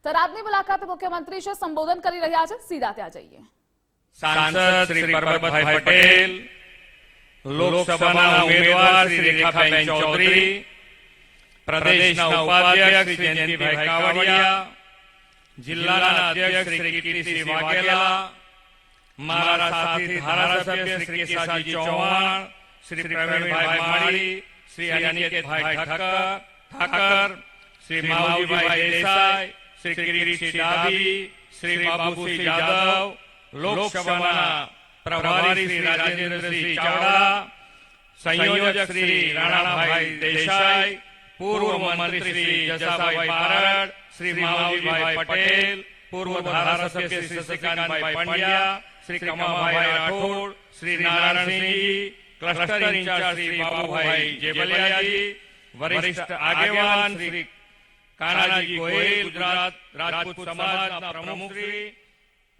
થરાદની મુલાકાતે મુખ્યમંત્રી છે, સંબોધન કરી રહ્યા છે, સીધા ત્યાં જઈએ. सांसद श्री परबतभाई पटेल, लोकसभा उम्मीदवार श्री रेखाबेन चौधरी, प्रदेश उपाध्यक्ष श्री जयंतीभाई कावड़िया, जिला अध्यक्ष श्री कीर्तिसिंह वाघेला, मारा साथी धारासभ्य श्री केसाजी चौहान, श्री प्रवीणभाई माड़ी, श्री अनिकेतभाई ठाकर, श्री मावजीभाई देसाई, श्री किरीटसिंह डाभी, श्री बाबूसिंह यादव, लोकसभा प्रभारी श्री राजेंद्रसिंह चावड़ा, संयोजक श्री राणाभाई देसाई, पूर्व मंत्री श्री जसाभाई पारड़, श्री मावजीभाई पटेल, पूर्व धारासभ्य श्री शशिकांतभाई पंड्या, श्री कमाभाई राठौड़, श्री नारायण सिंह जी, क्लस्टर इंचार्ज श्री बाबूभाई जेबलिया जी, वरिष्ठ आगेवान श्री कानाजी गोयल, गुजरात राजपूत समाज प्रमुख श्री,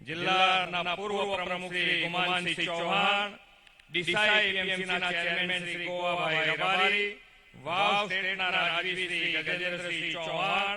जिला पूर्व प्रमुख श्री गुमानसिंह चौहान, डिसाई एपीएमसी चेयरमेन श्री गोवाभाई रबारी, वाव स्टेट राजवी श्री गजेंद्रसिंह चौहान,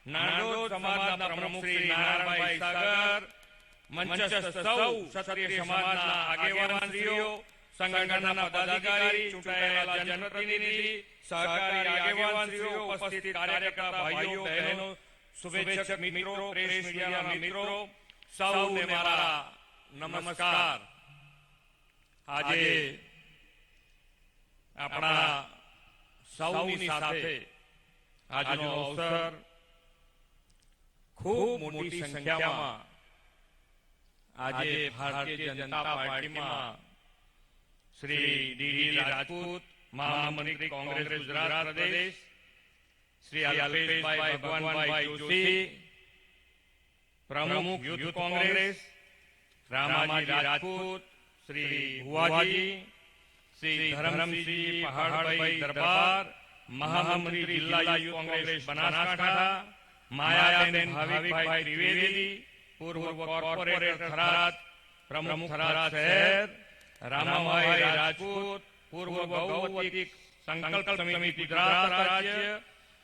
नाडोद समाज प्रमुख श्री नारायणभाई सागर, मंचस्थ सौ क्षत्रिय समाज आगेवानश्रीओ, संगठनना पदाधिकारी, चूंटायेला जनप्रतिनिधि, सहकारी आगेवानश्रीओ, उपस्थित कार्यकर्ता भाईओ बहनों, शुभेच्छक मित्रों, प्रेस मीडिया मित्रों, સૌને મારા નમસ્કાર. આજે આપણા સૌની સાથે આજનો અવસર ખૂબ મોટી સંખ્યામાં આજે ભારતીય જનતા પાર્ટીમાં શ્રી ડીડી રાજપૂત, મહામંત્રી કોંગ્રેસ ગુજરાત પ્રદેશ, શ્રી અલ્પેશભાઈ ભગવાનભાઈ જોશી, प्रमुख यूथ कांग्रेस रामाजी राजपूत, श्री हुआजी, श्री धर्मसिंह पहाड़भाई दरबार, महामंत्री जिला यूथ कांग्रेस बनासकांठा, मायाबेन भाविकभाई त्रिवेदी, पूर्व कॉर्पोरेटर थराद, प्रमुख थराद शहर, रामाभाई राजपूत, पूर्व गौवती संकल्प समिति गुजरात राज्य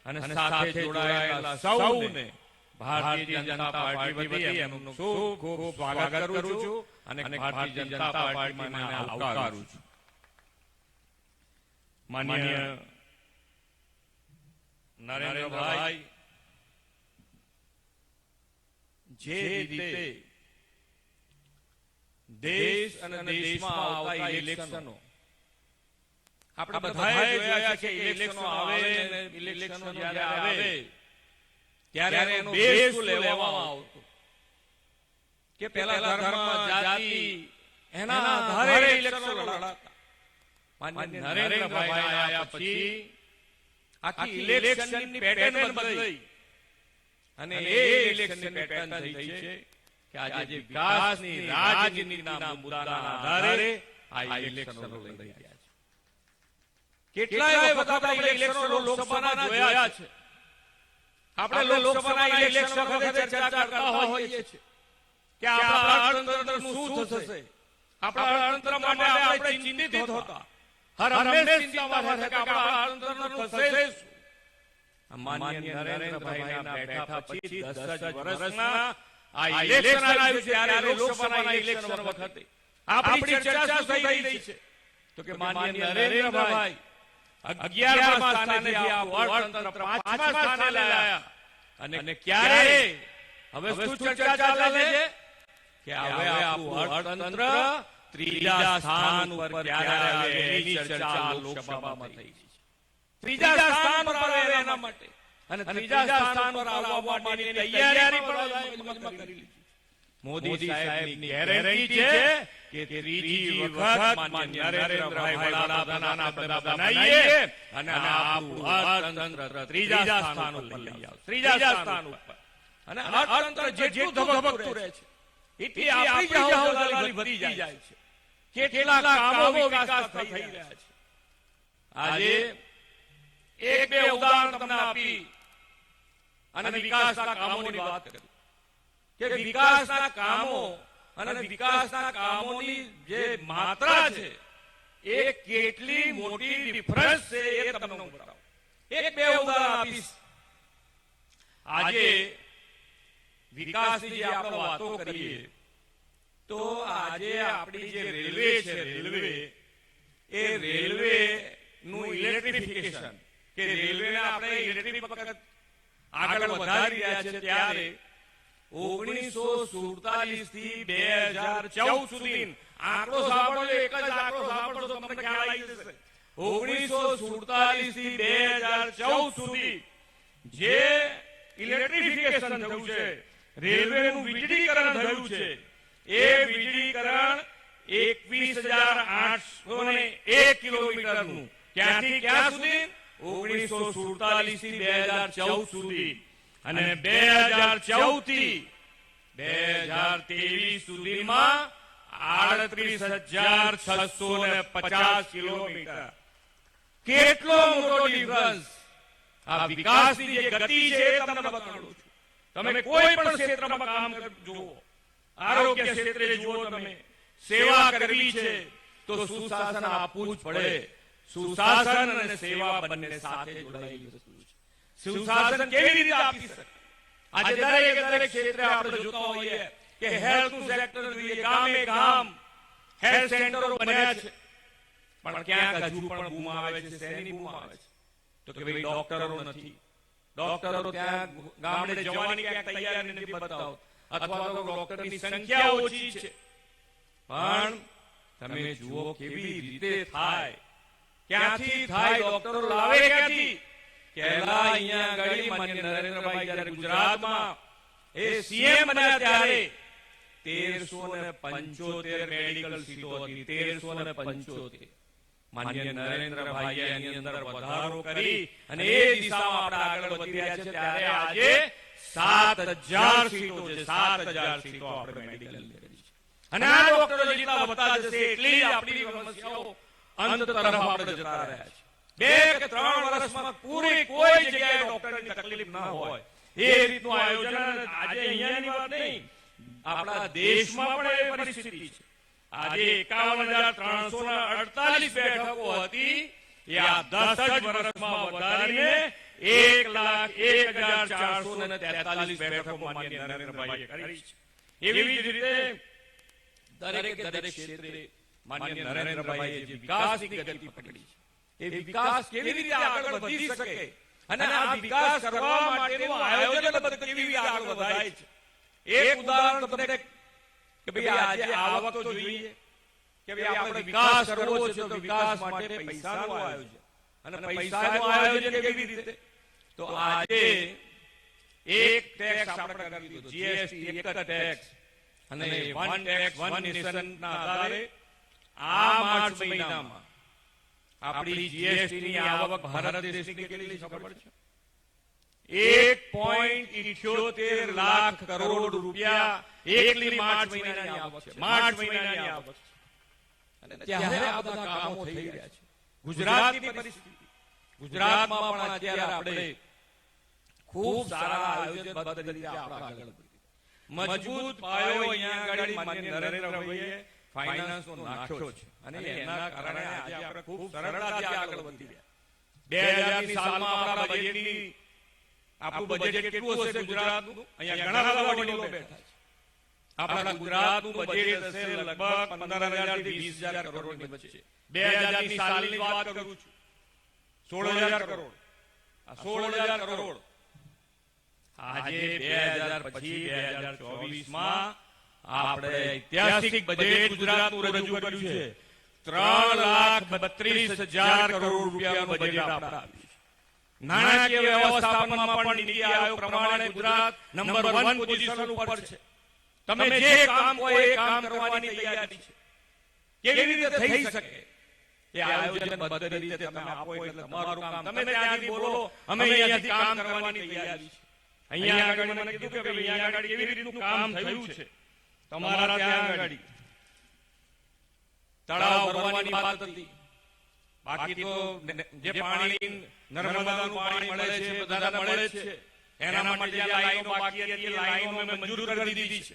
અને સાથે જોડાયેલા સૌને ભારતીય જનતા પાર્ટી વતી એમનું ખૂબ ખૂબ સ્વાગત કરું છું અને ભારતીય જનતા પાર્ટીમાં આવકારું છું. માનનીય નરેન્દ્રભાઈ, જે રીતે દેશ અને દેશમાં આવતા ઇલેક્શનો આપણે બધાએ જોયા છે કે ઇલેક્શનો આવે અને ઇલેક્શનો જ્યારે આવે ત્યારે એનો બેઝ લેવામાં આવતો કે પહેલા ધર્મ, જાતિ એના આધારે ઇલેક્શનો લડાતા. માનનીય નરેન્દ્રભાઈ આયા પછી આખી ઇલેક્શનની પેટર્ન બદલાઈ અને એ ઇલેક્શનની પેટર્ન થઈ છે કે આજે વિકાસની રાજનીતિના મુદ્દાના આધારે આ ઇલેક્શનો લડી રહ્યા છે. કેટલાય વખત આપણે ઇલેક્શનો લોકસભાના જોયા છે. આપણે લોકસભાના ઇલેક્શન વખતે ચર્ચા કરતા હોઈએ છીએ કે આપણા અર્થતંત્રનું શું થશે, આપણા અર્થતંત્ર માટે આપણે ચિંતિત હતા, હર હંમેશ ચિંતામાં હતા કે આપણા અર્થતંત્રનું થશે શું. માનનીય નરેન્દ્રભાઈના બેઠા પછી 10 વર્ષના આ ઇલેક્શન આવ્યું છે ત્યારે લોકસભાના ઇલેક્શન વખતે આપણી ચર્ચા થઈ રહી છે તો કે માનનીય નરેન્દ્રભાઈ 11મા સ્થાનેથી આપણું અર્થતંત્ર 5મા સ્થાને લાયા અને ક્યારે હવે શું ચર્ચા ચાલે છે કે હવે આપણું અર્થતંત્ર 3જા સ્થાન ઉપર ક્યારે આવે એની ચર્ચા લોકસભામાં થઈ છે. 3જા સ્થાન પર આવે એના માટે અને 3જા સ્થાન પર આવવા માટેની તૈયારી પણ કરી લીધી. મોદી સાહેબની ગેરંટી છે કે ત્રીજી વખત માનનીય નરેન્દ્રભાઈ વડાપ્રધાનના પદ બનાવીએ અને આપણું અર્થતંત્ર 3જા સ્થાન ઉપર લઈ આવે. 3જા સ્થાન ઉપર અને અર્થતંત્ર જેટલું ધબકતું રહે છે એટલી આપણી જવાબદારી વધી જાય છે. કેટલા કામો વિકાસ થઈ રહ્યા છે. આજે એક બે ઉદાહરણ તમને આપી અને વિકાસના કામોની વાત કરી કે વિકાસના કામો અને વિકાસના કામોની જે માત્રા છે એ કેટલી મોટી ડિફરન્સ છે એ તમને હું બતાવું. એક બે ઉદાહરણ આપીશ. આજે વિકાસની જે આપણે વાતો કરીએ તો આજે આપણી જે રેલવે છે એ રેલવે નું ઇલેક્ટ્રિફિકેશન કે રેલવેને આપણે ઇલેક્ટ્રિક વખત આગળ વધારી રહ્યા છે ત્યારે 1947 થી 2014 સુધી આંકડો સાંભળો, એક જ આંકડો સાંભળો તો તમને ખ્યાલ આવી જશે. 1947 થી 2014 સુધી જે ઇલેક્ટ્રિફિકેશન થયું છે, રેલવેનું વીજળીકરણ થયું છે, એ વીજળીકરણ 21,801 કિલોમીટરનું ક્યાંથી ક્યાં સુધી? 1947 થી 2014 સુધી. અને 2014 થી 2023 સુધીમાં 38,650 કિલોમીટર. કેટલો મોટો ડિફરન્સ! આ વિકાસની જે ગતિ છે એ તમને બતાડું છું. તમે કોઈ પણ ક્ષેત્રમાં કામ જુઓ, આરોગ્ય ક્ષેત્રે જુઓ, તમે સેવા કરવી છે તો સુશાસન આપવું જ પડે. સુશાસન અને સેવા બંને સાથે જોડાયેલી વસ્તુ છે. સુશાસન કેવી રીતે આપી શકે? આજે દરેક ક્ષેત્રે આપણે જોતા હોઈએ કે હેલ્થનું સેક્ટર જોઈએ, ગામે ગામ હેલ્થ સેન્ટરો બન્યા છે, પણ ક્યાંક હજુ પણ બૂમ આવે છે. શેની બૂમ આવે છે? તો કે ભાઈ ડોક્ટરો નથી. ડોક્ટરો ત્યાં ગામડે જવાની ક્યાંક તૈયારી નથી બતાવતા, અથવા તો ડોક્ટરની સંખ્યા ઓછી છે. પણ તમે જુઓ કેવી રીતે થાય, ક્યાંથી થાય, ડોક્ટરો લાવે ક્યાંથી? પહેલા અહીંયા આગળ માન્ય નરેન્દ્રભાઈ જ્યારે ગુજરાતમાં એ સીએમ બન્યા ત્યારે 1375 મેડિકલ સીટો હતી. 1375. માન્ય નરેન્દ્રભાઈએ એની અંદર વધારો કરી અને એ દિશામાં આપણે આગળ વધી રહ્યા છે. ત્યારે આજે 7,000 સીટો છે. 7,000 સીટો આપણે મેડિકલ કરી છે. અને આ ડોક્ટરો જેટલા વધતા જશે એટલી આપણી સમસ્યાઓ અંત તરફ આપણે જતા રહ્યા છે. 2 કે 3 વર્ષમાં પૂરી કોઈ જગ્યાએ ડોક્ટરની તકલીફ ના હોય એ રીતનું આયોજન આજે અહીંયાની વાત નહીં, આપણા દેશમાં પણ એ પરિસ્થિતિ છે. આજે 51,348 બેઠકો હતી, એ આ 10 જ વર્ષમાં વધારીને 1,01,443 બેઠકો માન્ય નરેન્દ્રભાઈએ કરી છે. એવી જ રીતે દરેક ક્ષેત્રે માન્ય નરેન્દ્રભાઈએ જે વિકાસની ગતિ પકડી છે, એ વિકાસ કેવી રીતે આગળ વધી શકે અને આ વિકાસ કરવા માટેનું આયોજન કેવી રીતે આગળ વધાય છે. એક ઉદાહરણ તમને કે ભાઈ આજે આવક તો જોઈએ કે ભાઈ આપણે વિકાસ કરવો છે તો વિકાસ માટે પૈસાનું આયોજન. અને પૈસાનું આયોજન કેવી રીતે? તો આજે એક ટેક્સ આપણે કરી દીધો, જીએસટી, એક જ ટેક્સ, અને વન ટેક્સ વન નેશન ના આધારે આ માર્ચ મહિનામાં આપણી જીએસટી ની આવક ભારત દેશની કેટલી ખબર છે? 1.78 લાખ કરોડ રૂપિયા એકલી માર્ચ મહિનાની આવક છે. માર્ચ મહિનાની આવક છે. અને ત્યારે આ બધા કામો થઈ રહ્યા છે. ગુજરાતની પરિસ્થિતિ, ગુજરાતમાં પણ અત્યારે આપણે ખૂબ સારા આયોજનબદ્ધ રીતે આપણે આગળ વધીએ. મજબૂત પાયો અહીંયા આગળ માન્ય નરેન્દ્રભાઈએ ફાઇનાન્સનો નાખ્યો છે અને એના કારણે આજે આપણે ખૂબ સરળતાથી આગળ વધી રહ્યા. 2000ની સાલમાં આપણા બજેટની આપણું બજેટ કેટલું હશે ગુજરાતનું? અહીંયા ઘણા બધા વડીલો બેઠા છે. આપણા ગુજરાતનું બજેટ હશે લગભગ 15,000 થી 20,000 કરોડની વચ્ચે. 2000ની સાલની વાત કરું છું, 16,000 કરોડ. આ 16,000 કરોડ આજે 2000 પછી 2024માં આપણે ઐતિહાસિક બજેટ ગુજરાતનું રજૂ કર્યું છે. 3,32,000 કરોડ રૂપિયાનું બજેટ આપણે આવ્યું છે. નાણાકીય વ્યવસ્થાપનમાં પણ નીતિ આયોગ પ્રમાણે ગુજરાત નંબર 1 પોઝિશન ઉપર છે. તમે જે કામ કહો એ કામ કરવાની તૈયારી છે. કેવી રીતે થઈ શકે? એ આયોજનબદ્ધ રીતે તમે આપો એટલે તમારું કામ. તમે ત્યાંથી બોલો અમે અહીંયાથી કામ કરવાની તૈયારી છે. અહીંયા આગળ મને કીધું કે ભાઈ અહીંયા આગળ કેવી રીતનું કામ થયું છે તમારા ત્યાં આગળ. તળાવ ભરવાની વાત હતી, બાકી તો જે પાણી નર્મદાનું પાણી મળે છે બધાને મળે છે. એના માટે જે લાઈનો બાકી હતી એ લાઈનો અમે મંજૂર કરી દીધી છે.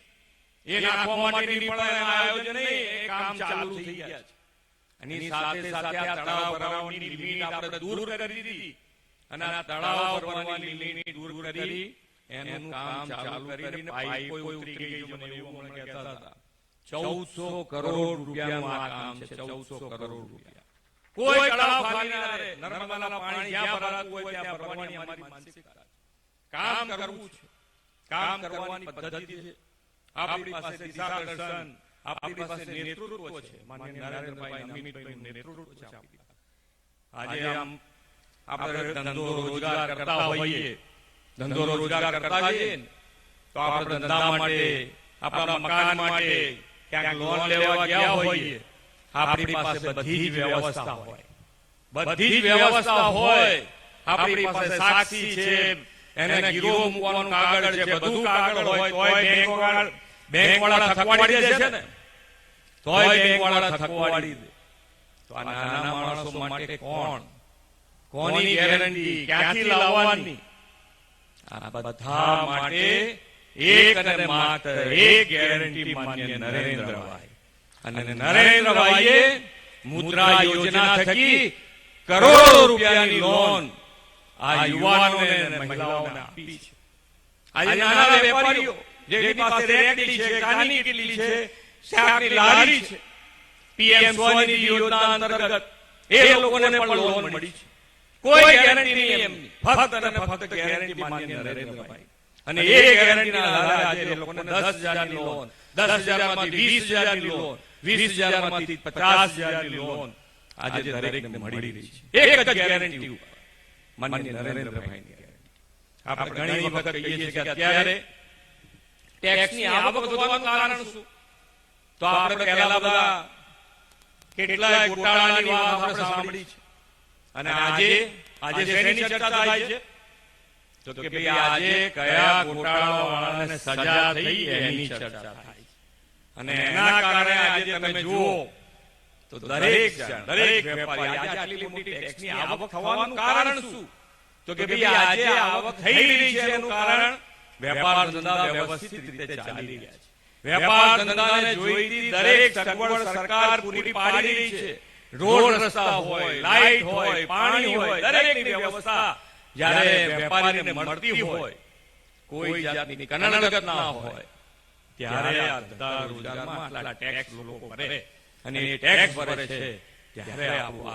એ નાખવા માટેની પણ આયોજન એ કામ ચાલુ થઈ ગયા છે. અને સાથે સાથે આ તળાવ ભરવાની લિમિટ આપણે દૂર કરી દીધી અને આ તળાવ ભરવાની લિમિટ દૂર કરી એનું કામ ચાલુ કરીને પાઇપો ઉતરી ગઈ છે, મને એવું હમણાં કહેતા હતા. 1400 કરોડ રૂપિયાનું આ કામ છે. 1400 કરોડ રૂપિયા. કોઈ તળાવ ખાલી ના રહે. નર્મદાના પાણી જ્યાં ભરાતું હોય ત્યાં ભરવાની અમારી માનસિકતા છે. કામ કરવું છે. કામ કરવાની પદ્ધતિ છે. આપણી પાસે દિશાદર્શન, આપણી પાસે નેતૃત્વ છે. માનનીય નરેન્દ્રભાઈ અમિતભાઈનું નેતૃત્વ છે આપણી પાસે. આજે આમ આપણે ધંધો રોજગાર કરતા હોઈએ, ધંધો રોજગાર કરતા હોઈએ ને, તો આપણે ધંધા માટે, આપણા મકાન માટે ક્યાંક લોન લેવા ગયા હોઈએ, આપણી પાસે બધી જ વ્યવસ્થા હોય. બધી જ વ્યવસ્થા હોય. આપણી પાસે સાક્ષી છે, એને ગીરો મૂકવાનું કાગળ છે, બધું કાગળ હોય, તોય બેંક વાળા થકવાડી દે છે ને, તોય બેંક વાળા થકવાડી દે. તો આ નાના માણસો માટે કોની ગેરંટી, ક્યાંથી લાવવાની? આ બધા માટે એક અને માત્ર એક ગેરંટી માન્ય નરેન્દ્રભાઈ. અને નરેન્દ્રભાઈએ મુદ્રા યોજના થકી કરોડો રૂપિયાની લોન આ યુવાનોને અને મહિલાઓને આપી છે. આજે નાના વેપારીઓ જેની પાસે રેકડી છે, કાની કેટલી છે, શાકની લારી છે, પીએમ સ્વનિધિ યોજના અંતર્ગત એ લોકોને પણ લોન મળી છે. કોઈ ગેરંટી નહીં એમની, ફક્ત અને ફક્ત ગેરંટી માન્ય નરેન્દ્રભાઈ. અને એ ગેરંટીના આધારે આજે એ લોકોને 10,000 ની લોન, 10,000 માંથી 20,000 ની લોન, 20,000 માંથી 50,000 ની લોન આજે દરેકને મળી રહી છે. એક જ ગેરંટી ઉપર, માન્ય નરેન્દ્રભાઈની ગેરંટી. આપણે ઘણી વખત કહીએ છીએ કે અત્યારે ટેક્સની આવક વધવાનું કારણ શું? તો આપણે પહેલા બધા કેટલાય ગોટાળાની વાત આપણે સાંભળી છે. અને આજે શેની ચર્ચા થાય છે? તો કે ભાઈ આજે કયા ગોટાળાવાળાને સજા થઈ એની ચર્ચા થાય છે. અને એના કારણે આજે તમે જુઓ તો દરેક વેપારી આજે આટલી મોટી ટેક્સની આવક થવાનું કારણ શું? તો કે ભાઈ આજે આવક થઈ રહી છે એનું કારણ વેપાર ધંધા વ્યવસ્થિત રીતે ચાલી રહ્યા છે. વેપાર ધંધાને જોઈતી દરેક સગવડ સરકાર પૂરી પાડી રહી છે. રોડ રસ્તા હોય, લાઈટ હોય, પાણી હોય, દરેકની વ્યવસ્થા જ્યારે વેપારીને મળતી હોય, કોઈ જાતની કનડગત ના હોય, ત્યારે આ ધંધા રોજગારમાં આટલા ટેક્સ લોકો ભરે અને એ ટેક્સ ભરે છે, ત્યારે આપણું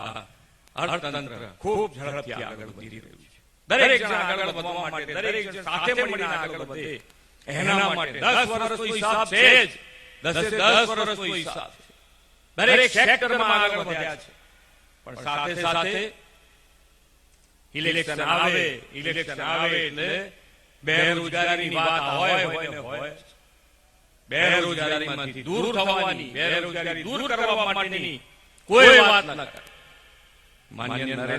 અર્થતંત્ર ખૂબ ઝડપથી આગળ વધી રહ્યું છે. દરેક જણ આગળ વધવા માટે, દરેક જણ સાથે મળીને આગળ વધે એના માટે 10 વર્ષનો હિસાબ છે જ. 10 વર્ષનો હિસાબ છે. દરેક સેક્ટરમાં આગળ વધ્યા છે. પણ સાથે સાથે ઇલેક્શન આવે એટલે બેરોજગારીની વાત હોય. બેરોજગારીમાંથી દૂર થવાની, બેરોજગારી દૂર કરવા માટેની કોઈ વાત ન કરે. માન્ય નરેન્દ્ર